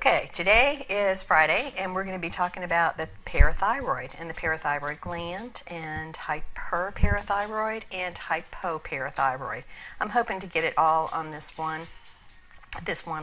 Okay, today is Friday, and we're going to be talking about the parathyroid and the parathyroid gland and hyperparathyroid and hypoparathyroid. I'm hoping to get it all on this one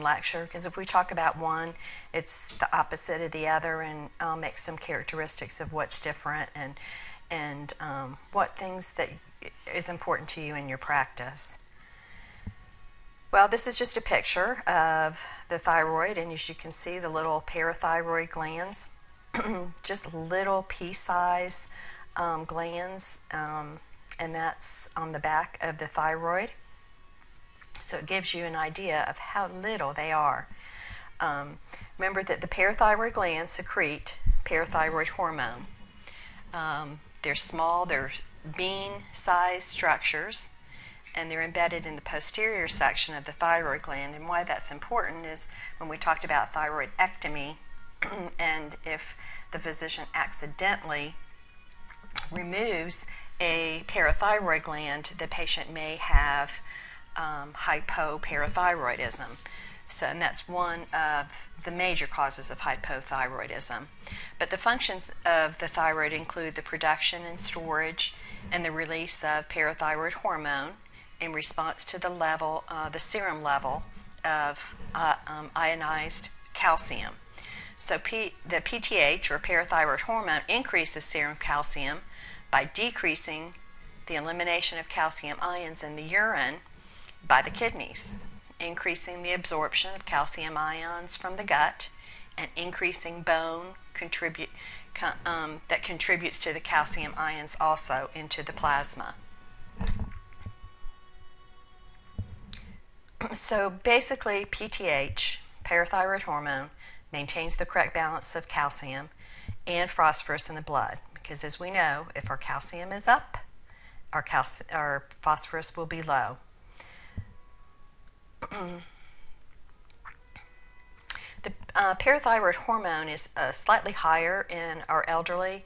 lecture, because if we talk about one, it's the opposite of the other, and I'll make some characteristics of what's different and what things that is important to you in your practice. Well, this is just a picture of the thyroid, and as you can see, the little parathyroid glands, just little pea-size glands, and that's on the back of the thyroid. So it gives you an idea of how little they are. Remember that the parathyroid glands secrete parathyroid hormone. They're small, they're bean-sized structures, and they're embedded in the posterior section of the thyroid gland. And why that's important is when we talked about thyroidectomy, and if the physician accidentally removes a parathyroid gland, the patient may have hypoparathyroidism. So, and that's one of the major causes of hypothyroidism. But the functions of the thyroid include the production and storage and the release of parathyroid hormone in response to the serum level of ionized calcium. So the PTH, or parathyroid hormone, increases serum calcium by decreasing the elimination of calcium ions in the urine by the kidneys, increasing the absorption of calcium ions from the gut, and increasing bone that contributes to the calcium ions also into the plasma. So basically, PTH, parathyroid hormone, maintains the correct balance of calcium and phosphorus in the blood, because as we know, if our calcium is up, our phosphorus will be low. The parathyroid hormone is slightly higher in our elderly.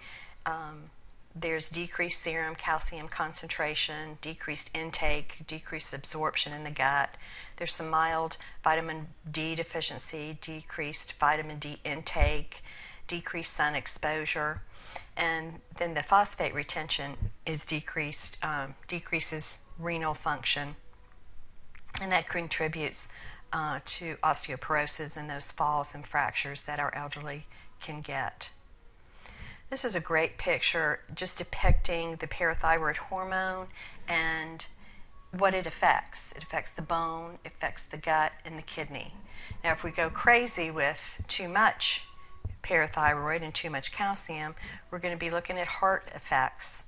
There's decreased serum calcium concentration, decreased intake, decreased absorption in the gut. There's some mild vitamin D deficiency, decreased vitamin D intake, decreased sun exposure, and then the phosphate retention is decreased, decreases renal function, and that contributes to osteoporosis and those falls and fractures that our elderly can get. This is a great picture just depicting the parathyroid hormone and what it affects. It affects the bone, it affects the gut, and the kidney. Now, if we go crazy with too much parathyroid and too much calcium, we're going to be looking at heart effects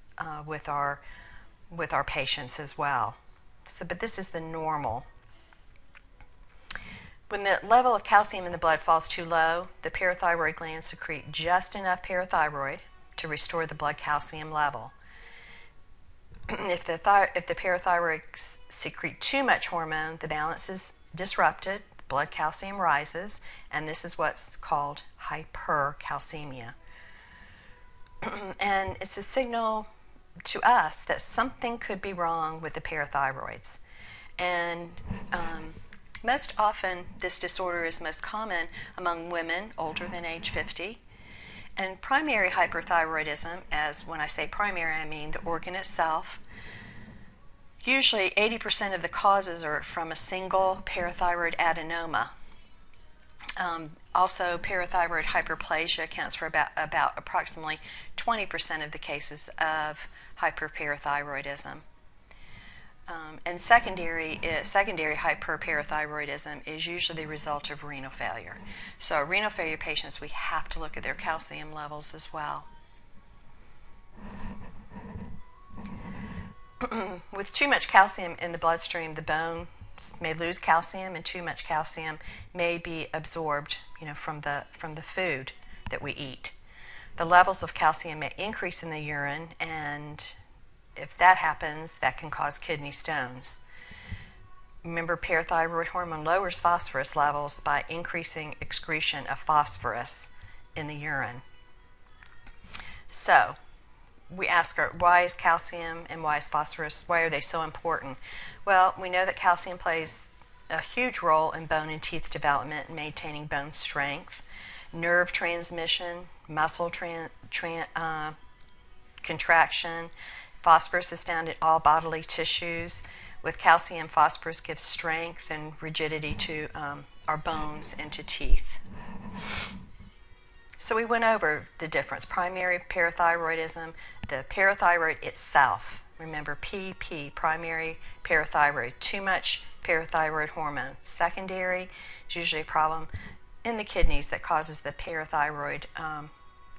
with our patients as well. So, but this is the normal. When the level of calcium in the blood falls too low, the parathyroid glands secrete just enough parathyroid to restore the blood calcium level. If the parathyroids secrete too much hormone, the balance is disrupted, blood calcium rises, and this is what's called hypercalcemia. And it's a signal to us that something could be wrong with the parathyroids. And most often, this disorder is most common among women older than age 50. And primary hyperthyroidism, as when I say primary, I mean the organ itself. Usually 80% of the causes are from a single parathyroid adenoma. Also, parathyroid hyperplasia accounts for about approximately 20% of the cases of hyperparathyroidism. And secondary hyperparathyroidism is usually the result of renal failure. So renal failure patients, we have to look at their calcium levels as well. With too much calcium in the bloodstream, the bone may lose calcium, and too much calcium may be absorbed, from the food that we eat. The levels of calcium may increase in the urine, and if that happens, that can cause kidney stones. Remember, parathyroid hormone lowers phosphorus levels by increasing excretion of phosphorus in the urine. So, we ask why is calcium and why is phosphorus, why are they so important? Well, we know that calcium plays a huge role in bone and teeth development and maintaining bone strength, nerve transmission, muscle contraction. Phosphorus is found in all bodily tissues. With calcium, phosphorus gives strength and rigidity to our bones and to teeth. So we went over the difference. Primary parathyroidism, the parathyroid itself. Remember, PP, primary parathyroid, too much parathyroid hormone. Secondary is usually a problem in the kidneys that causes the parathyroid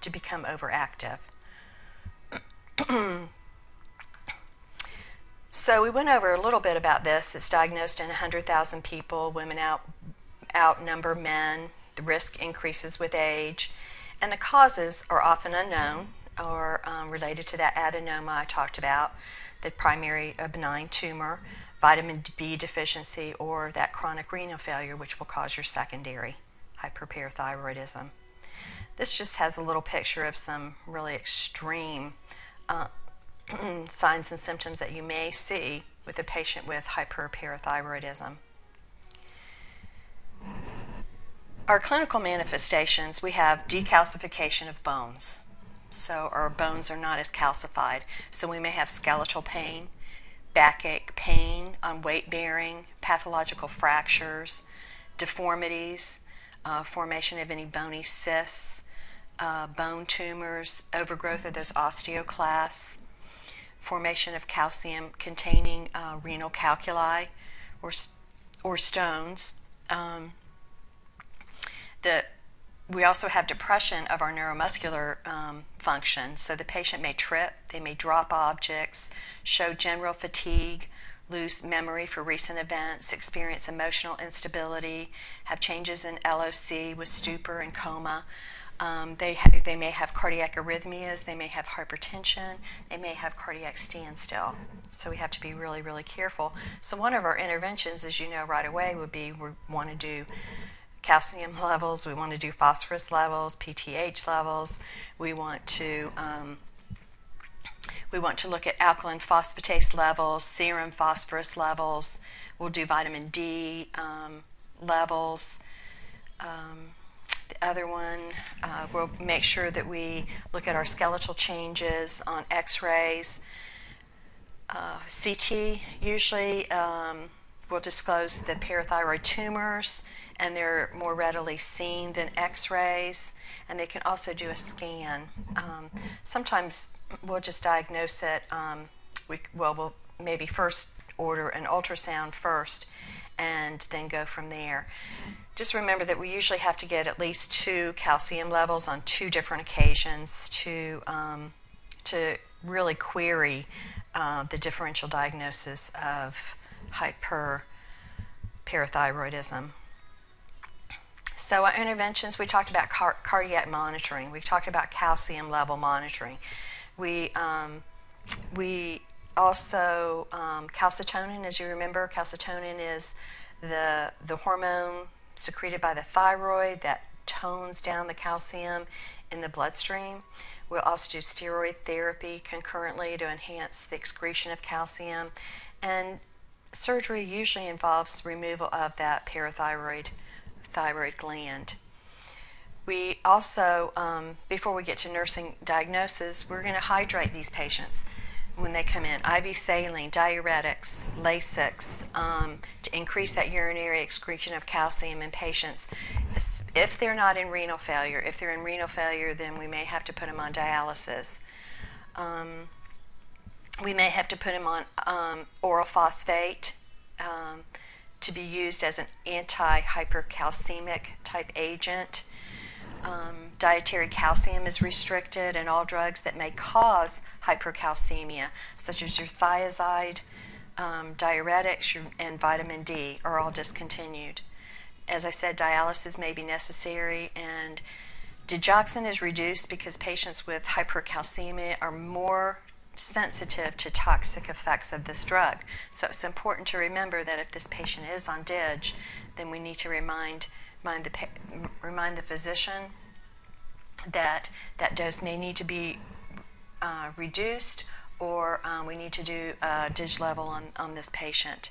to become overactive. So we went over a little bit about this. It's diagnosed in 100,000 people. Women outnumber men. The risk increases with age. And the causes are often unknown or related to that adenoma I talked about, the primary benign tumor, vitamin B deficiency, or that chronic renal failure, which will cause your secondary hyperparathyroidism. This just has a little picture of some really extreme signs and symptoms that you may see with a patient with hyperparathyroidism. Our clinical manifestations, we have decalcification of bones. So our bones are not as calcified. So we may have skeletal pain, backache, pain on weight bearing, pathological fractures, deformities, formation of any bony cysts, bone tumors, overgrowth of those osteoclasts, formation of calcium-containing renal calculi or stones. We also have depression of our neuromuscular function. So the patient may trip, they may drop objects, show general fatigue, lose memory for recent events, experience emotional instability, have changes in LOC with stupor and coma. They may have cardiac arrhythmias, they may have hypertension, they may have cardiac standstill. So we have to be really, really careful. So one of our interventions, as you know right away, would be we want to do calcium levels, we want to do phosphorus levels, PTH levels. We want to look at alkaline phosphatase levels, serum phosphorus levels. We'll do vitamin D levels. The other one, we'll make sure that we look at our skeletal changes on x-rays. CT usually will disclose the parathyroid tumors, and they're more readily seen than x-rays, and they can also do a scan. Sometimes we'll just diagnose it, we'll maybe first order an ultrasound first and then go from there. Just remember that we usually have to get at least 2 calcium levels on 2 different occasions to really query the differential diagnosis of hyperparathyroidism. So our interventions, we talked about cardiac monitoring. We talked about calcium level monitoring. We also, calcitonin, as you remember, calcitonin is the hormone secreted by the thyroid that tones down the calcium in the bloodstream. We'll also do steroid therapy concurrently to enhance the excretion of calcium. And surgery usually involves removal of that thyroid gland. We also, before we get to nursing diagnosis, we're going to hydrate these patients when they come in. IV saline, diuretics, Lasix, to increase that urinary excretion of calcium in patients. If they're not in renal failure, if they're in renal failure, then we may have to put them on dialysis. We may have to put them on oral phosphate to be used as an anti-hypercalcemic type agent. Dietary calcium is restricted, and all drugs that may cause hypercalcemia, such as your thiazide, diuretics, and vitamin D, are all discontinued. As I said, dialysis may be necessary, and digoxin is reduced because patients with hypercalcemia are more sensitive to toxic effects of this drug. So it's important to remember that if this patient is on dig, then we need to remind the physician that that dose may need to be reduced, or we need to do a dig level on this patient.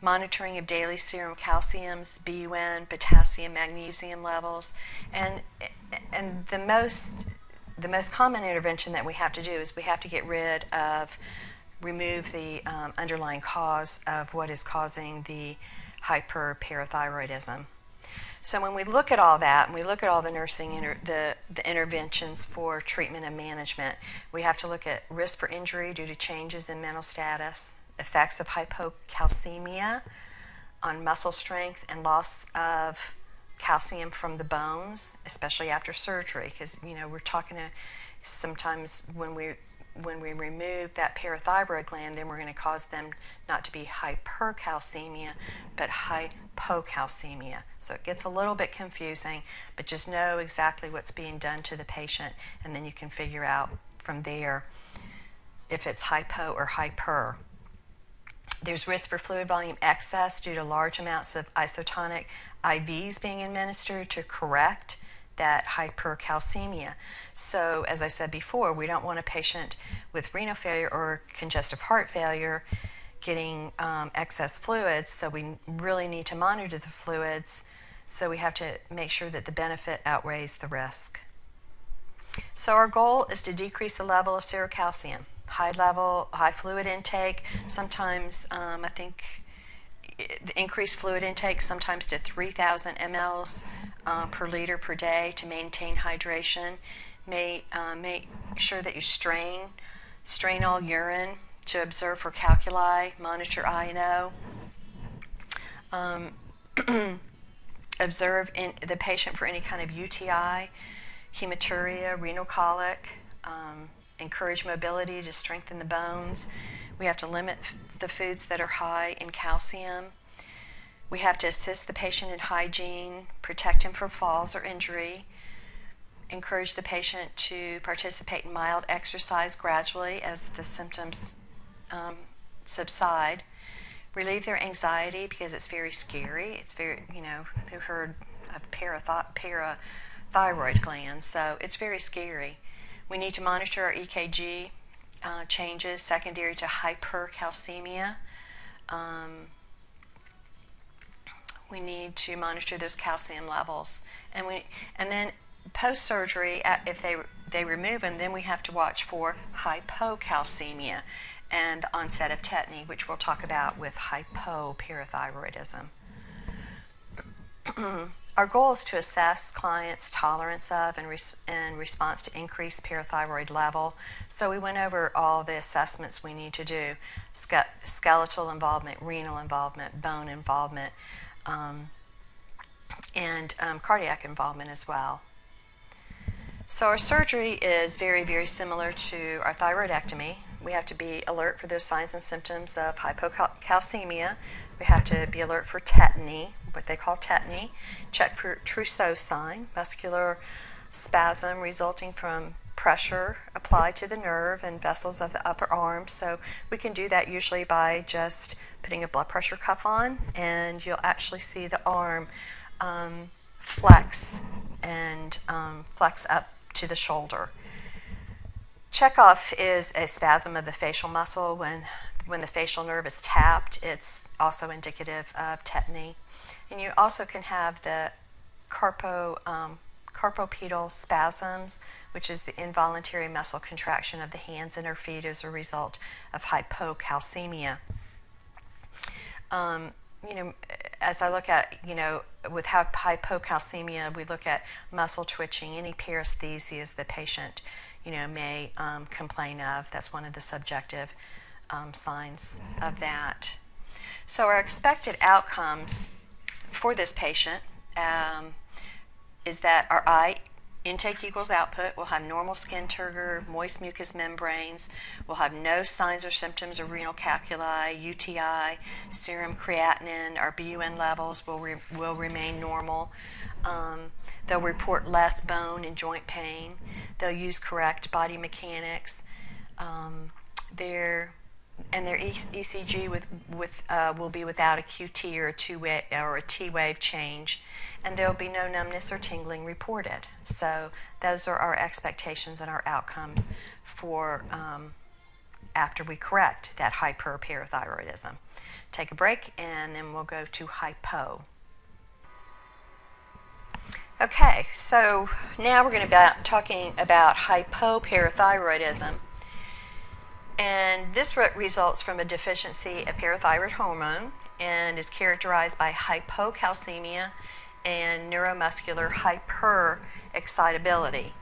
monitoring of daily serum calciums, BUN, potassium, magnesium levels, and the most common intervention that we have to do is we have to remove the underlying cause of what is causing the hyperparathyroidism. So when we look at all that, and we look at all the the interventions for treatment and management, we have to look at risk for injury due to changes in mental status, effects of hypocalcemia on muscle strength and loss of calcium from the bones, especially after surgery, because we're talking to sometimes when we remove that parathyroid gland, then we're going to cause them not to be hypercalcemia, but hypocalcemia. So it gets a little bit confusing, but just know exactly what's being done to the patient, and then you can figure out from there if it's hypo or hyper. There's risk for fluid volume excess due to large amounts of isotonic IVs being administered to correct that hypercalcemia. So as I said before, we don't want a patient with renal failure or congestive heart failure getting excess fluids, so we really need to monitor the fluids, so we have to make sure that the benefit outweighs the risk. So our goal is to decrease the level of serocalcium. High fluid intake, sometimes I think the increased fluid intake sometimes to 3,000 mLs per liter per day to maintain hydration. Make sure that you strain all urine to observe for calculi, monitor INO. Observe the patient for any kind of UTI, hematuria, renal colic. Encourage mobility to strengthen the bones. We have to limit the foods that are high in calcium. We have to assist the patient in hygiene, protect him from falls or injury, encourage the patient to participate in mild exercise gradually as the symptoms subside, relieve their anxiety because it's very scary. It's very, who heard of parathyroid glands, so it's very scary. We need to monitor our EKG changes secondary to hypercalcemia. We need to monitor those calcium levels, and then post-surgery, if they remove them, then we have to watch for hypocalcemia and the onset of tetany, which we'll talk about with hypoparathyroidism. Our goal is to assess clients' tolerance of and response to increased parathyroid level. So we went over all the assessments we need to do: skeletal involvement, renal involvement, bone involvement, and cardiac involvement as well. So our surgery is very, very similar to our thyroidectomy. We have to be alert for those signs and symptoms of hypocalcemia. We have to be alert for tetany, what they call tetany. Check for Trousseau sign, muscular spasm resulting from pressure applied to the nerve and vessels of the upper arm. So we can do that usually by just putting a blood pressure cuff on, and you'll actually see the arm flex and flex up to the shoulder. Checkoff is a spasm of the facial muscle. When the facial nerve is tapped, it's also indicative of tetany. And you also can have the carpopedal spasms, which is the involuntary muscle contraction of the hands and or feet as a result of hypocalcemia. As I look at, with hypocalcemia, we look at muscle twitching, any paresthesias the patient, may complain of. That's one of the subjective signs of that. So our expected outcomes for this patient is that our eye intake equals output. We'll have normal skin turgor, moist mucous membranes. We'll have no signs or symptoms of renal calculi, UTI, serum creatinine. Our BUN levels will remain normal. They'll report less bone and joint pain. They'll use correct body mechanics. Their ECG will be without a QT or a T-wave change, and there will be no numbness or tingling reported. So those are our expectations and our outcomes for after we correct that hyperparathyroidism. take a break, and then we'll go to hypo. Okay, so now we're going to be talking about hypoparathyroidism. And this results from a deficiency of parathyroid hormone and is characterized by hypocalcemia and neuromuscular hyperexcitability.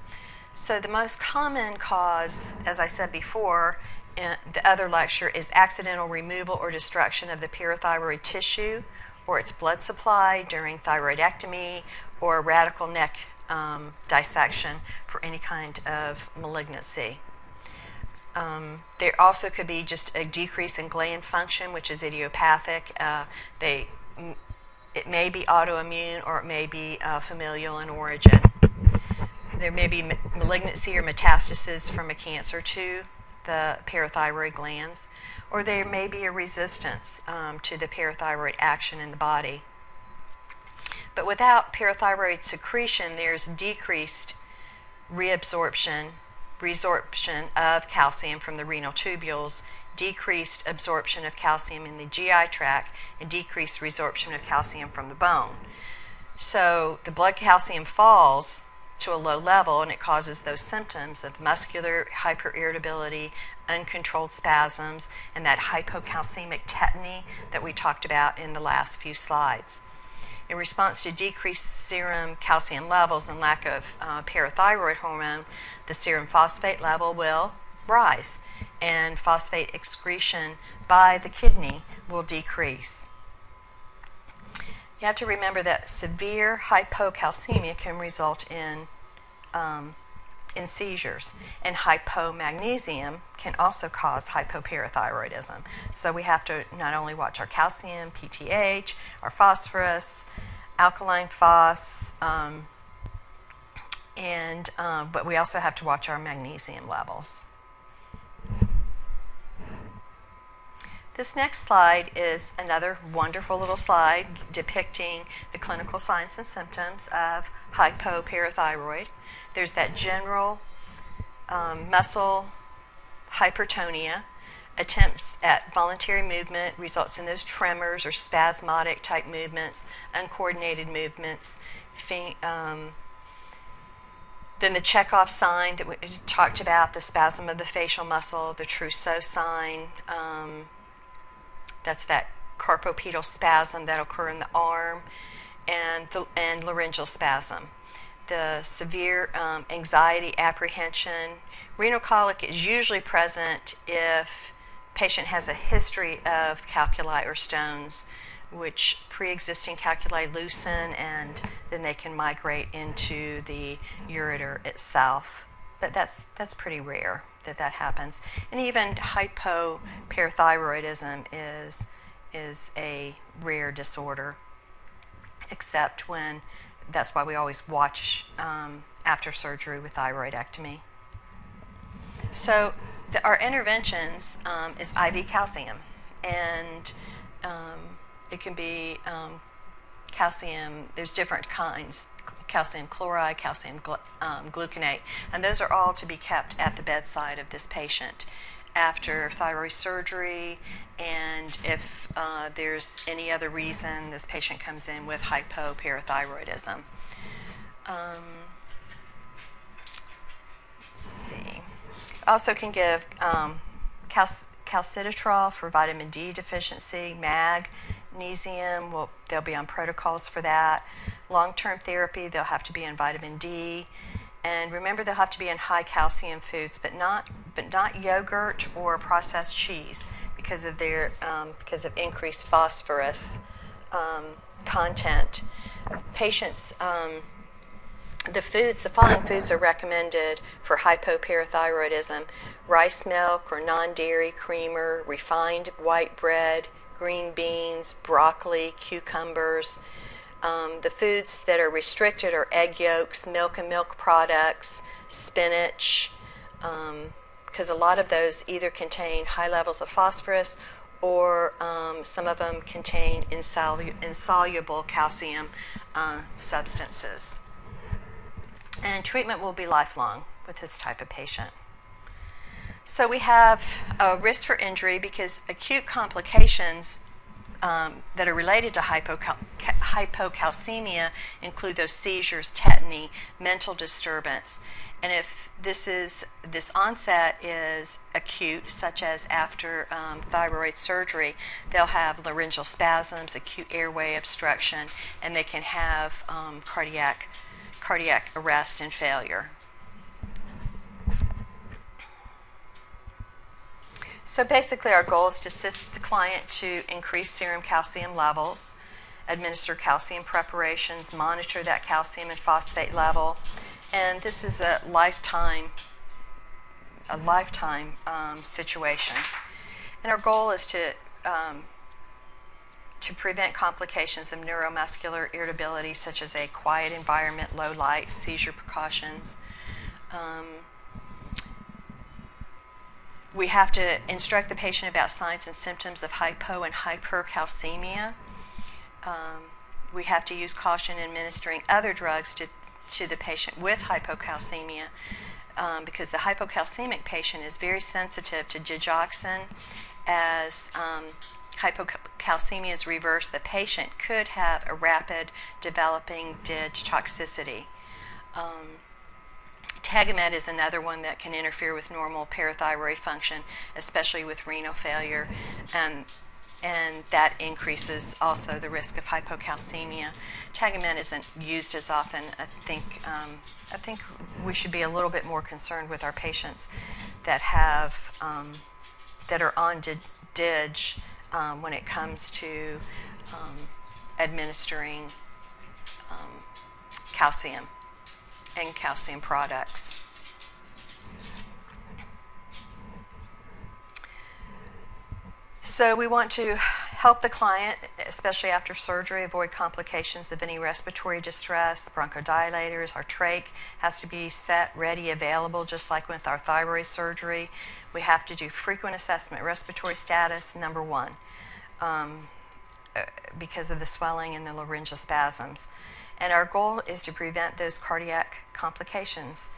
So the most common cause, as I said before in the other lecture, is accidental removal or destruction of the parathyroid tissue or its blood supply during thyroidectomy or a radical neck dissection for any kind of malignancy. There also could be just a decrease in gland function, which is idiopathic. It may be autoimmune or it may be familial in origin. There may be malignancy or metastasis from a cancer to the parathyroid glands, or there may be a resistance to the parathyroid action in the body. But without parathyroid secretion, there's decreased resorption of calcium from the renal tubules, decreased absorption of calcium in the GI tract, and decreased resorption of calcium from the bone. So the blood calcium falls to a low level, and it causes those symptoms of muscular hyperirritability, uncontrolled spasms, and that hypocalcemic tetany that we talked about in the last few slides. In response to decreased serum calcium levels and lack of parathyroid hormone, the serum phosphate level will rise, and phosphate excretion by the kidney will decrease. You have to remember that severe hypocalcemia can result in seizures, and hypomagnesium can also cause hypoparathyroidism. So we have to not only watch our calcium, PTH, our phosphorus, alkaline phos, but we also have to watch our magnesium levels. This next slide is another wonderful little slide depicting the clinical signs and symptoms of hypoparathyroid. There's that general muscle hypertonia. Attempts at voluntary movement results in those tremors or spasmodic type movements, uncoordinated movements. Then the Chekhov sign that we talked about, the spasm of the facial muscle, the Trousseau sign. That's that carpopedal spasm that occur in the arm, and laryngeal spasm. The severe anxiety, apprehension. Renal colic is usually present if patient has a history of calculi or stones, which pre-existing calculi loosen and then they can migrate into the ureter itself. But that's pretty rare that happens. And even hypoparathyroidism is a rare disorder, except when, that's why we always watch after surgery with thyroidectomy. So our interventions is IV calcium, and it can be calcium, there's different kinds, calcium chloride, calcium gluconate, and those are all to be kept at the bedside of this patient after thyroid surgery, and if there's any other reason this patient comes in with hypoparathyroidism. Let's see. Also can give calcitriol for vitamin D deficiency, magnesium, they'll be on protocols for that. Long-term therapy, they'll have to be on vitamin D. And remember, they'll have to be in high calcium foods, but not yogurt or processed cheese because of increased phosphorus content. Patients, the following foods are recommended for hypoparathyroidism: rice milk or non-dairy creamer, refined white bread, green beans, broccoli, cucumbers. The foods that are restricted are egg yolks, milk and milk products, spinach, because a lot of those either contain high levels of phosphorus or some of them contain insoluble calcium substances. And treatment will be lifelong with this type of patient. So we have a risk for injury because acute complications that are related to hypocalcemia include those seizures, tetany, mental disturbance. And if this onset is acute, such as after thyroid surgery, they'll have laryngeal spasms, acute airway obstruction, and they can have cardiac arrest and failure. So basically our goal is to assist the client to increase serum calcium levels, administer calcium preparations, monitor that calcium and phosphate level, and this is a lifetime situation. And our goal is to prevent complications of neuromuscular irritability, such as a quiet environment, low light, seizure precautions. We have to instruct the patient about signs and symptoms of hypo and hypercalcemia. We have to use caution in administering other drugs to the patient with hypocalcemia, because the hypocalcemic patient is very sensitive to digoxin. As hypocalcemia is reversed, the patient could have a rapid developing dig toxicity. Tagamet is another one that can interfere with normal parathyroid function, especially with renal failure, and that increases also the risk of hypocalcemia. Tagamet isn't used as often. I think we should be a little bit more concerned with our patients that are on dig when it comes to administering calcium and calcium products. So we want to help the client, especially after surgery, avoid complications of any respiratory distress, bronchodilators. Our trach has to be set, ready, available, just like with our thyroid surgery. We have to do frequent assessment, respiratory status, number one, because of the swelling and the laryngeal spasms. And our goal is to prevent those cardiac complications,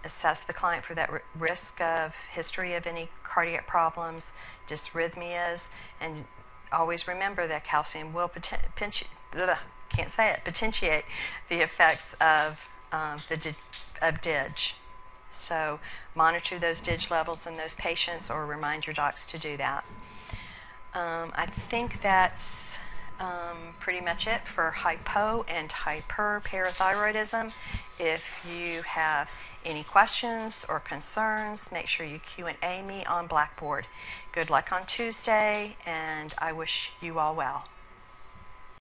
assess the client for that risk of history of any cardiac problems, dysrhythmias, and always remember that calcium will potentiate the effects of dig. So monitor those dig levels in those patients, or remind your docs to do that. I think that's pretty much it for hypo and hyperparathyroidism. If you have any questions or concerns, make sure you Q&A me on Blackboard. Good luck on Tuesday, and I wish you all well.